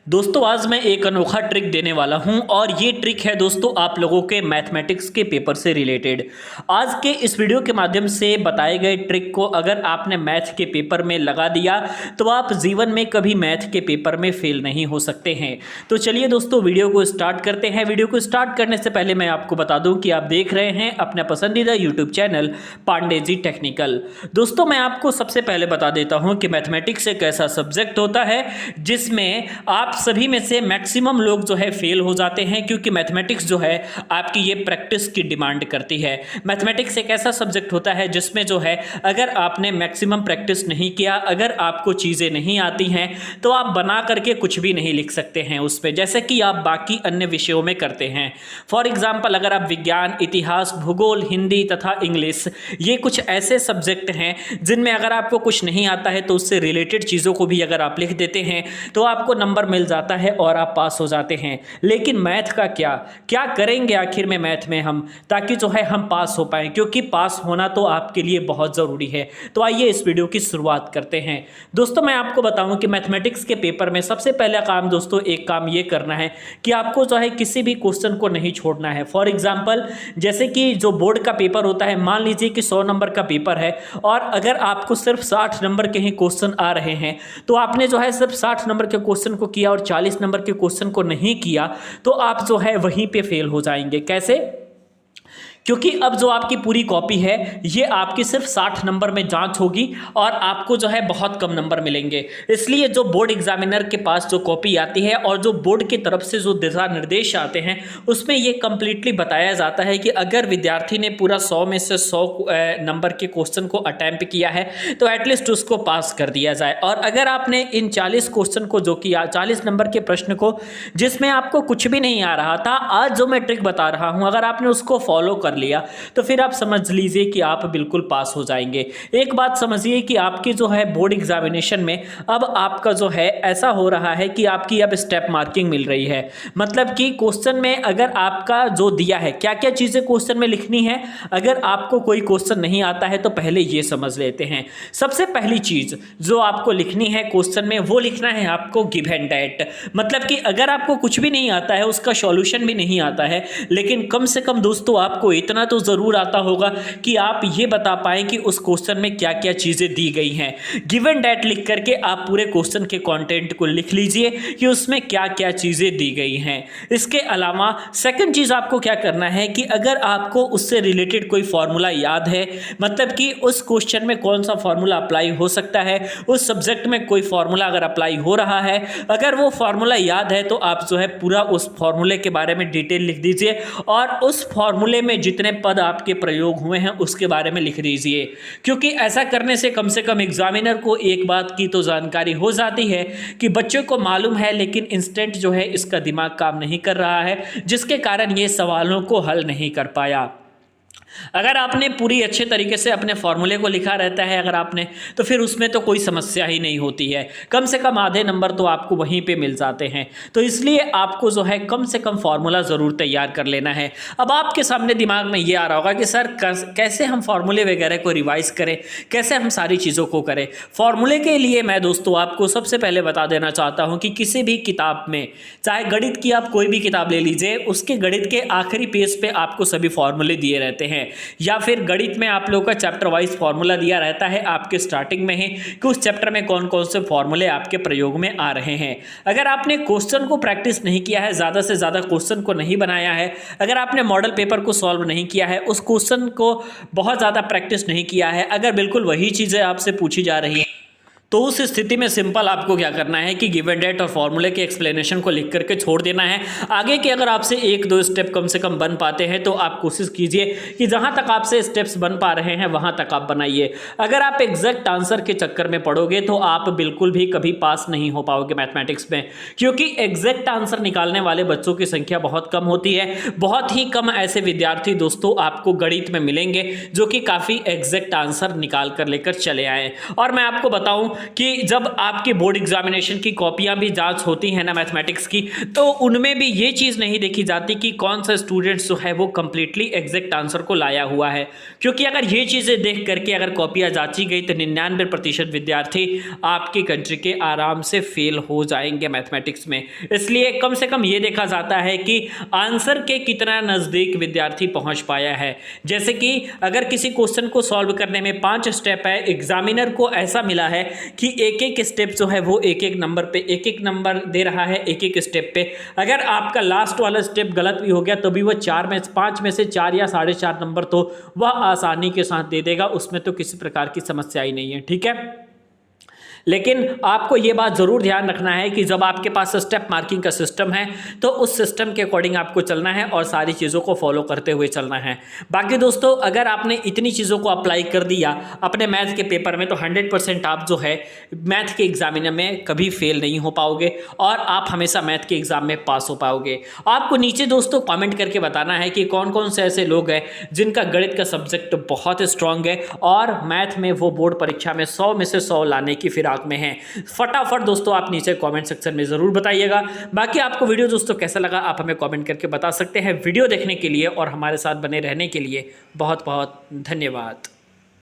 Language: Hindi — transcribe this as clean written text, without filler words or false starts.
दोस्तों आज मैं एक अनोखा ट्रिक देने वाला हूं और ये ट्रिक है दोस्तों आप लोगों के मैथमेटिक्स के पेपर से रिलेटेड। आज के इस वीडियो के माध्यम से बताए गए ट्रिक को अगर आपने मैथ के पेपर में लगा दिया तो आप जीवन में कभी मैथ के पेपर में फेल नहीं हो सकते हैं। तो चलिए दोस्तों वीडियो को स्टार्ट करते हैं। वीडियो को स्टार्ट करने से पहले मैं आपको बता दूं कि आप देख रहे हैं अपना पसंदीदा YouTube channel Pandey ji technical. दोस्तों मैं आपको सबसे पहले बता देता हूं कि मैथमेटिक्स एक ऐसा सब्जेक्ट होता है जिसमें आप सभी में से मैक्सिमम लोग जो है फेल हो जाते हैं, क्योंकि मैथमेटिक्स जो है आपकी ये प्रैक्टिस की डिमांड करती है। मैथमेटिक्स एक ऐसा सब्जेक्ट होता है जिसमें जो है अगर आपने मैक्सिमम प्रैक्टिस नहीं किया, अगर आपको चीज़ें नहीं आती हैं तो आप बना करके कुछ भी नहीं लिख सकते हैं उस पर, जैसे कि आप बाकी अन्य विषयों में करते हैं। फॉर एग्जाम्पल अगर आप विज्ञान, इतिहास, भूगोल, हिंदी तथा इंग्लिश, ये कुछ ऐसे सब्जेक्ट हैं जिनमें अगर आपको कुछ नहीं आता है तो उससे रिलेटेड चीज़ों को भी अगर आप लिख देते हैं तो आपको नंबर मिल जाता है और आप पास हो जाते हैं। लेकिन मैथ का क्या करेंगे आखिर में मैथ में हम, ताकि जो है हम पास हो पाएं, क्योंकि पास होना तो आपके लिए बहुत ज़रूरी है। तो आइए इस वीडियो की शुरुआत करते हैं। दोस्तों मैं आपको बताऊं कि मैथमेटिक्स के पेपर में सबसे पहला काम दोस्तों एक काम ये करना है कि आपको जो है किसी भी क्वेश्चन को नहीं छोड़ना है। फॉर एग्जाम्पल जैसे कि जो बोर्ड का पेपर होता है, मान लीजिए कि 100 नंबर का पेपर है और अगर आपको सिर्फ 60 नंबर के ही क्वेश्चन आ रहे हैं तो आपने जो है सिर्फ 60 नंबर के क्वेश्चन को किया और 40 नंबर के क्वेश्चन को नहीं किया तो आप जो है वहीं पे फेल हो जाएंगे। कैसे? क्योंकि अब जो आपकी पूरी कॉपी है ये आपकी सिर्फ 60 नंबर में जांच होगी और आपको जो है बहुत कम नंबर मिलेंगे। इसलिए जो बोर्ड एग्जामिनर के पास जो कॉपी आती है और जो बोर्ड की तरफ से जो दिशा निर्देश आते हैं उसमें ये कंप्लीटली बताया जाता है कि अगर विद्यार्थी ने पूरा 100 में से 100 नंबर के क्वेश्चन को अटैम्प्ट किया है तो एटलीस्ट उसको पास कर दिया जाए। और अगर आपने इन 40 क्वेश्चन को जो किया, 40 नंबर के प्रश्न को जिसमें आपको कुछ भी नहीं आ रहा था, आज जो मैं ट्रिक बता रहा हूं अगर आपने उसको फॉलो कर लिया तो फिर आप समझ लीजिए कि आप बिल्कुल पास हो जाएंगे। एक बात समझिए कि आपकी जो है बोर्ड एग्जामिनेशन में अब आपका जो है ऐसा हो रहा है कि आपकी अब स्टेप मार्किंग मिल रही है। मतलब कि क्वेश्चन में अगर आपका जो दिया है क्या क्या चीजें क्वेश्चन में लिखनी है, अगर आपको कोई क्वेश्चन नहीं आता है तो पहले ये समझ लेते हैं। सबसे पहली चीज जो आपको लिखनी है क्वेश्चन में वो लिखना है आपको गिव एंड डेट। मतलब कि अगर आपको कुछ भी नहीं आता है, उसका सॉल्यूशन भी नहीं आता है, लेकिन कम से कम दोस्तों आपको इतना तो जरूर आता होगा कि आप ये बता पाएं कि उस क्वेश्चन में क्या क्या चीजें दी गई हैं। गिवन डेट लिख करके आप पूरे क्वेश्चन के कंटेंट को लिख लीजिए कि उसमें क्या क्या चीजें दी गई हैं। इसके अलावा सेकंड चीज आपको क्या करना है कि अगर आपको उससे रिलेटेड कोई फॉर्मूला याद है, मतलब कि उस क्वेश्चन में कौन सा फॉर्मूला अप्लाई हो सकता है, उस सब्जेक्ट में कोई फॉर्मूला अगर अप्लाई हो रहा है, अगर वो फॉर्मूला याद है तो आप जो है पूरा उस फॉर्मूले के बारे में डिटेल लिख दीजिए और उस फॉर्मूले में जितने पद आपके प्रयोग हुए हैं उसके बारे में लिख दीजिए। क्योंकि ऐसा करने से कम एग्जामिनर को एक बात की तो जानकारी हो जाती है कि बच्चों को मालूम है लेकिन इंस्टेंट जो है इसका दिमाग काम नहीं कर रहा है, जिसके कारण ये सवालों को हल नहीं कर पाया। अगर आपने पूरी अच्छे तरीके से अपने फॉर्मूले को लिखा रहता है अगर आपने, तो फिर उसमें तो कोई समस्या ही नहीं होती है। कम से कम आधे नंबर तो आपको वहीं पे मिल जाते हैं। तो इसलिए आपको जो है कम से कम फॉर्मूला ज़रूर तैयार कर लेना है। अब आपके सामने दिमाग में ये आ रहा होगा कि सर कैसे हम फॉर्मूले वगैरह को रिवाइज करें, कैसे हम सारी चीज़ों को करें। फॉर्मूले के लिए मैं दोस्तों आपको सबसे पहले बता देना चाहता हूँ कि किसी भी किताब में, चाहे गणित की आप कोई भी किताब ले लीजिए, उसके गणित के आखिरी पेज पे आपको सभी फॉर्मूले दिए रहते हैं, या फिर गणित में आप लोगों का चैप्टर वाइज फॉर्मूला दिया रहता है आपके स्टार्टिंग में ही कि उस चैप्टर में कौन कौन से फॉर्मूले आपके प्रयोग में आ रहे हैं। अगर आपने क्वेश्चन को प्रैक्टिस नहीं किया है, ज़्यादा से ज़्यादा क्वेश्चन को नहीं बनाया है, अगर आपने मॉडल पेपर को सॉल्व नहीं किया है, उस क्वेश्चन को बहुत ज़्यादा प्रैक्टिस नहीं किया है, अगर बिल्कुल वही चीज़ें आपसे पूछी जा रही हैं, तो उस स्थिति में सिंपल आपको क्या करना है कि गिवन डेट और फॉर्मूले के एक्सप्लेनेशन को लिख करके छोड़ देना है। आगे के अगर आपसे एक दो स्टेप कम से कम बन पाते हैं तो आप कोशिश कीजिए कि जहां तक आपसे स्टेप्स बन पा रहे हैं वहां तक आप बनाइए। अगर आप एग्जैक्ट आंसर के चक्कर में पड़ोगे तो आप बिल्कुल भी कभी पास नहीं हो पाओगे मैथमेटिक्स में, क्योंकि एग्जैक्ट आंसर निकालने वाले बच्चों की संख्या बहुत कम होती है। बहुत ही कम ऐसे विद्यार्थी दोस्तों आपको गणित में मिलेंगे जो कि काफ़ी एग्जैक्ट आंसर निकाल कर लेकर चले आए। और मैं आपको बताऊं कि जब आपकी बोर्ड एग्जामिनेशन की कॉपियां भी जांच होती हैं ना मैथमेटिक्स की, तो उनमें भी ये चीज़ नहीं देखी जाती कि कौन सा स्टूडेंट्स जो है वो कंप्लीटली एग्जैक्ट आंसर को लाया हुआ है। क्योंकि अगर ये चीज़ें देख करके अगर कॉपियां जांची गई तो 99% विद्यार्थी आपकी कंट्री के आराम से फेल हो जाएंगे मैथमेटिक्स में। इसलिए कम से कम ये देखा जाता है कि आंसर के कितना नज़दीक विद्यार्थी पहुंच पाया है। जैसे कि अगर किसी क्वेश्चन को सॉल्व करने में 5 स्टेप है, एग्जामिनर को ऐसा मिला है कि एक एक स्टेप जो है वो एक एक नंबर पे एक एक नंबर दे रहा है, एक एक स्टेप पे। अगर आपका लास्ट वाला स्टेप गलत भी हो गया तो भी वह 5 में से 4 या 4.5 नंबर तो वह आसानी के साथ दे देगा, उसमें तो किसी प्रकार की समस्या ही नहीं है। ठीक है, लेकिन आपको यह बात जरूर ध्यान रखना है कि जब आपके पास स्टेप मार्किंग का सिस्टम है तो उस सिस्टम के अकॉर्डिंग आपको चलना है और सारी चीज़ों को फॉलो करते हुए चलना है। बाकी दोस्तों, अगर आपने इतनी चीज़ों को अप्लाई कर दिया अपने मैथ के पेपर में तो 100% आप जो है मैथ के एग्जामिनर में कभी फेल नहीं हो पाओगे और आप हमेशा मैथ के एग्जाम में पास हो पाओगे। आपको नीचे दोस्तों कॉमेंट करके बताना है कि कौन कौन से ऐसे लोग हैं जिनका गणित का सब्जेक्ट बहुत स्ट्रांग है और मैथ में वो बोर्ड परीक्षा में 100 में से 100 लाने की फिराक में हैं। फटाफट दोस्तों आप नीचे कमेंट सेक्शन में जरूर बताइएगा। बाकी आपको वीडियो दोस्तों कैसा लगा आप हमें कमेंट करके बता सकते हैं। वीडियो देखने के लिए और हमारे साथ बने रहने के लिए बहुत बहुत धन्यवाद।